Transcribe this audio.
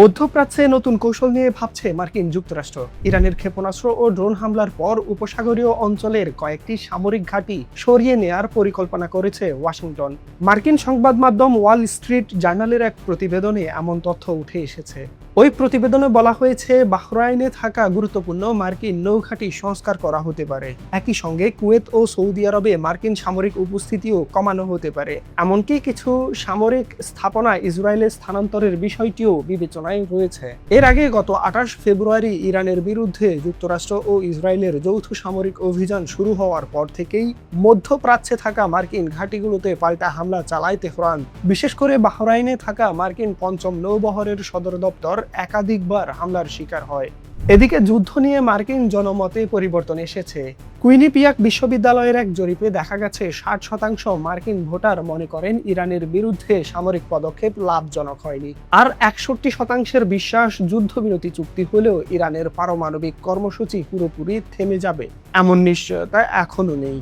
মধ্যপ্রাচ্যে নতুন কৌশল নিয়ে ভাবছে মার্কিন যুক্তরাষ্ট্র। ইরানের ক্ষেপণাস্ত্র ও ড্রোন হামলার পর উপসাগরীয় অঞ্চলের কয়েকটি সামরিক ঘাঁটি সরিয়ে নেয়ার পরিকল্পনা করেছে ওয়াশিংটন। মার্কিন সংবাদ মাধ্যম ওয়াল স্ট্রিট জার্নালের এক প্রতিবেদনে এমন তথ্য উঠে এসেছে। ওই প্রতিবেদনে বলা হয়েছে, বাহরাইনে থাকা গুরুত্বপূর্ণ মার্কিন নৌঘাঁটি সংস্কার করা হতে পারে। একই সঙ্গে কুয়েত ও সৌদি আরবে মার্কিন সামরিক উপস্থিতিও কমানো হতে পারে। এমনকি কিছু সামরিক স্থাপনা ইসরায়েলে স্থানান্তরের বিষয়টিও বিবেচনায় রয়েছে। এর আগে গত 28 ফেব্রুয়ারি ইরানের বিরুদ্ধে যুক্তরাষ্ট্র ও ইসরায়েলের যৌথ সামরিক অভিযান শুরু হওয়ার পর থেকেই মধ্যপ্রাচ্যে থাকা মার্কিন ঘাঁটিগুলোতে পাল্টা হামলা চালায় তেহরান। বিশেষ করে বাহরাইনে থাকা মার্কিন পঞ্চম নৌবহরের সদর দপ্তর একাধিকবার হামলার শিকার হয়। এদিকে যুদ্ধ নিয়ে মার্কিন জনমতে পরিবর্তন এসেছে। কুইনিপিয়াক বিশ্ববিদ্যালয়ের এক জরিপে দেখা গেছে 60% মার্কিন ভোটার মনে করেন ইরানের বিরুদ্ধে সামরিক পদক্ষেপ লাভজনক হয়নি। আর 61% বিশ্বাস যুদ্ধবিরতি চুক্তি হলেও ইরানের পারমাণবিক কর্মসূচি পুরোপুরি থেমে যাবে এমন নিশ্চয়তা এখনো নেই।